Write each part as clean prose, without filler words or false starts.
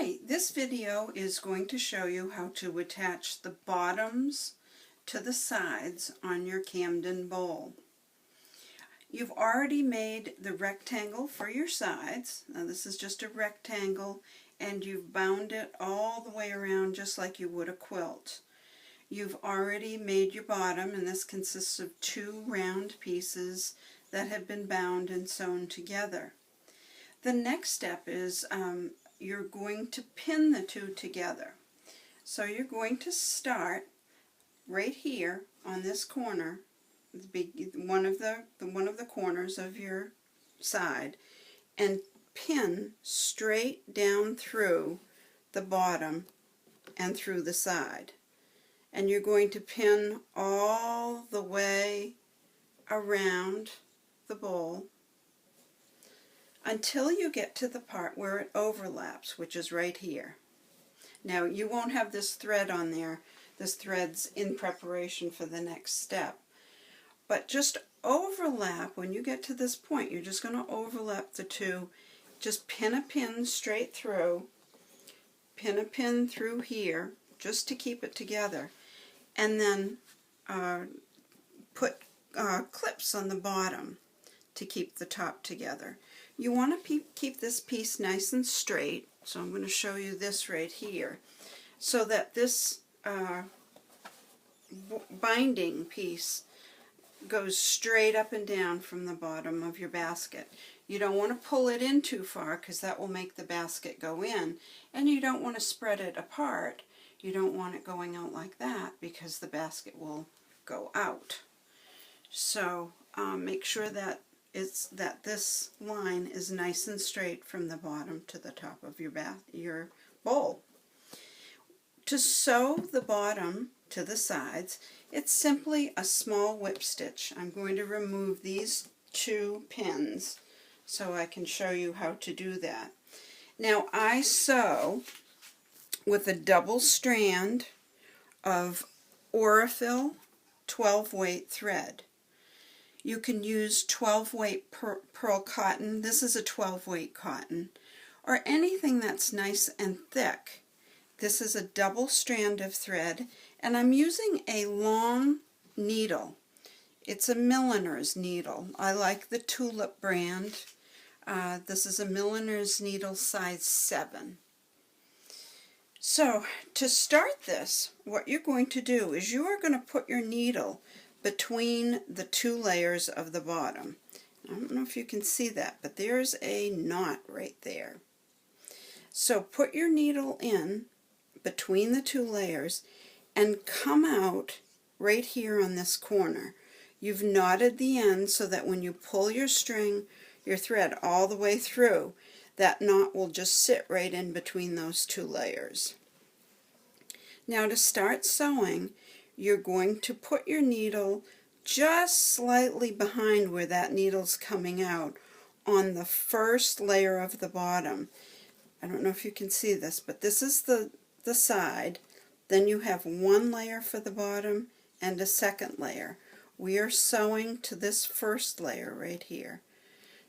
Hi, this video is going to show you how to attach the bottoms to the sides on your Camden bowl. You've already made the rectangle for your sides. Now this is just a rectangle and you've bound it all the way around just like you would a quilt. You've already made your bottom, and this consists of two round pieces that have been bound and sewn together. The next step is you're going to pin the two together. So you're going to start right here on this corner, one of the corners of your side, and pin straight down through the bottom and through the side. And you're going to pin all the way around the bowl until you get to the part where it overlaps, which is right here. Now you won't have this thread on there. This thread's in preparation for the next step. But just overlap, when you get to this point, you're just going to overlap the two. Just pin a pin straight through, pin a pin through here, just to keep it together. And then put clips on the bottom to keep the top together. You want to keep this piece nice and straight, so I'm going to show you this right here, so that this binding piece goes straight up and down from the bottom of your basket. You don't want to pull it in too far because that will make the basket go in, and you don't want to spread it apart. You don't want it going out like that because the basket will go out. So make sure that this line is nice and straight from the bottom to the top of your bowl. To sew the bottom to the sides, it's simply a small whip stitch. I'm going to remove these two pins so I can show you how to do that. Now I sew with a double strand of Aurifil 12 weight thread. You can use 12 weight pearl cotton. This is a 12 weight cotton, or anything that's nice and thick. This is a double strand of thread, and I'm using a long needle. It's a milliner's needle. I like the Tulip brand. This is a milliner's needle size 7. So to start this, what you're going to do is you are going to put your needle between the two layers of the bottom. I don't know if you can see that, but there's a knot right there. So put your needle in between the two layers and come out right here on this corner. You've knotted the end so that when you pull your string, your thread all the way through, that knot will just sit right in between those two layers. Now to start sewing, you're going to put your needle just slightly behind where that needle's coming out on the first layer of the bottom. I don't know if you can see this, but this is the side. Then you have one layer for the bottom and a second layer. We are sewing to this first layer right here.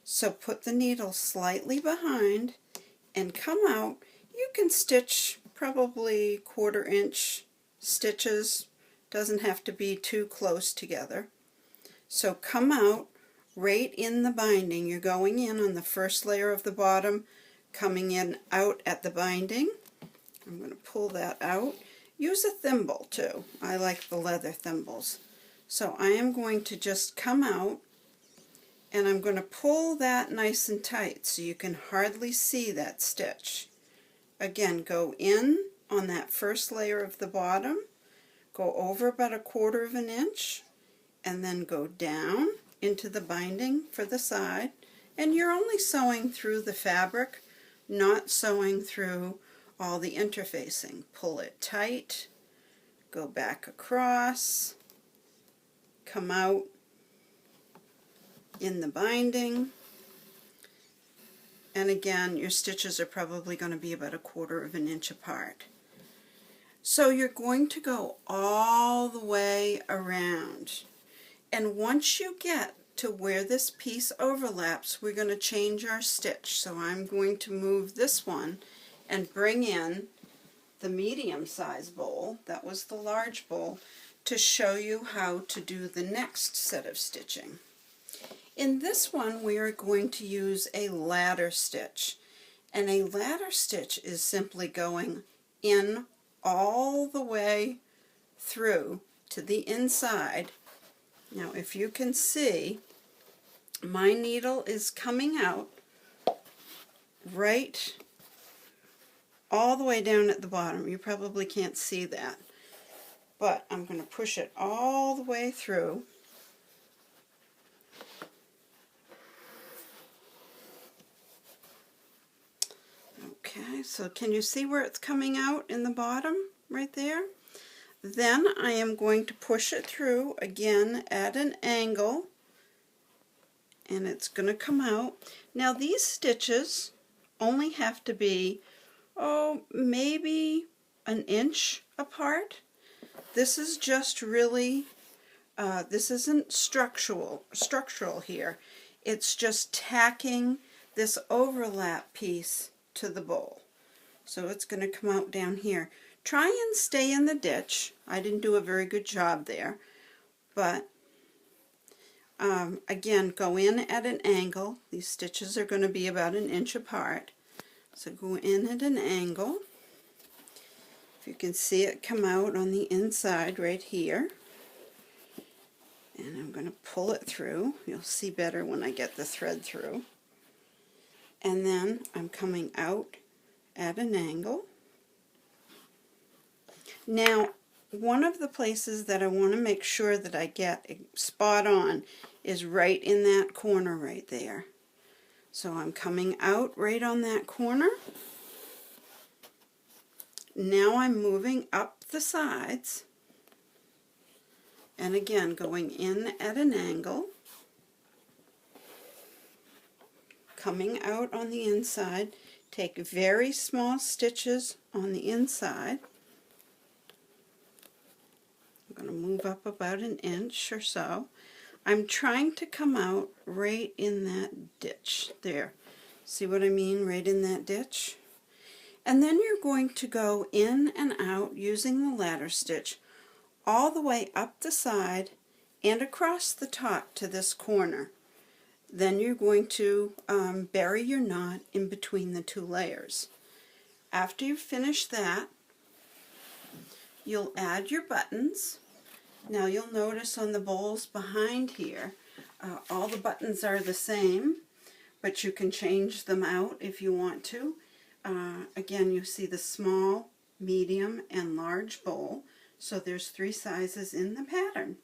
So put the needle slightly behind and come out. You can stitch probably 1/4 inch stitches. Doesn't have to be too close together. So come out right in the binding. You're going in on the first layer of the bottom, coming in out at the binding. I'm going to pull that out. Use a thimble too. I like the leather thimbles. So I am going to just come out, and I'm going to pull that nice and tight so you can hardly see that stitch. Again, go in on that first layer of the bottom, go over about 1/4 inch, and then go down into the binding for the side. And you're only sewing through the fabric, not sewing through all the interfacing. Pull it tight, go back across, come out in the binding, and again your stitches are probably going to be about 1/4 inch apart. So you're going to go all the way around, and once you get to where this piece overlaps, we're going to change our stitch. So I'm going to move this one and bring in the medium-sized bowl, that was the large bowl, to show you how to do the next set of stitching. In this one we are going to use a ladder stitch, and a ladder stitch is simply going in all the way through to the inside. Now if you can see, my needle is coming out right all the way down at the bottom. You probably can't see that, but I'm going to push it all the way through. Okay, so can you see where it's coming out in the bottom right there? Then I am going to push it through again at an angle, and it's going to come out. Now these stitches only have to be, maybe an inch apart. This is just really, this isn't structural here. It's just tacking this overlap piece to the bowl. So it's going to come out down here. Try and stay in the ditch. I didn't do a very good job there, but again, go in at an angle. These stitches are going to be about an inch apart. So go in at an angle. If you can see it come out on the inside right here. And I'm going to pull it through. You'll see better when I get the thread through. And then I'm coming out at an angle. Now, one of the places that I want to make sure that I get spot on is right in that corner right there. So I'm coming out right on that corner. Now I'm moving up the sides, and again going in at an angle, coming out on the inside. Take very small stitches on the inside. I'm going to move up about an inch or so. I'm trying to come out right in that ditch there. See what I mean? Right in that ditch. And then you're going to go in and out using the ladder stitch all the way up the side and across the top to this corner. Then you're going to bury your knot in between the two layers. After you finish that, you'll add your buttons. Now you'll notice on the bowls behind here, all the buttons are the same, but you can change them out if you want to. Again, you see the small, medium, and large bowl, so there's 3 sizes in the pattern.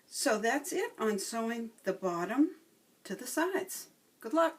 So that's it on sewing the bottom to the sides. Good luck!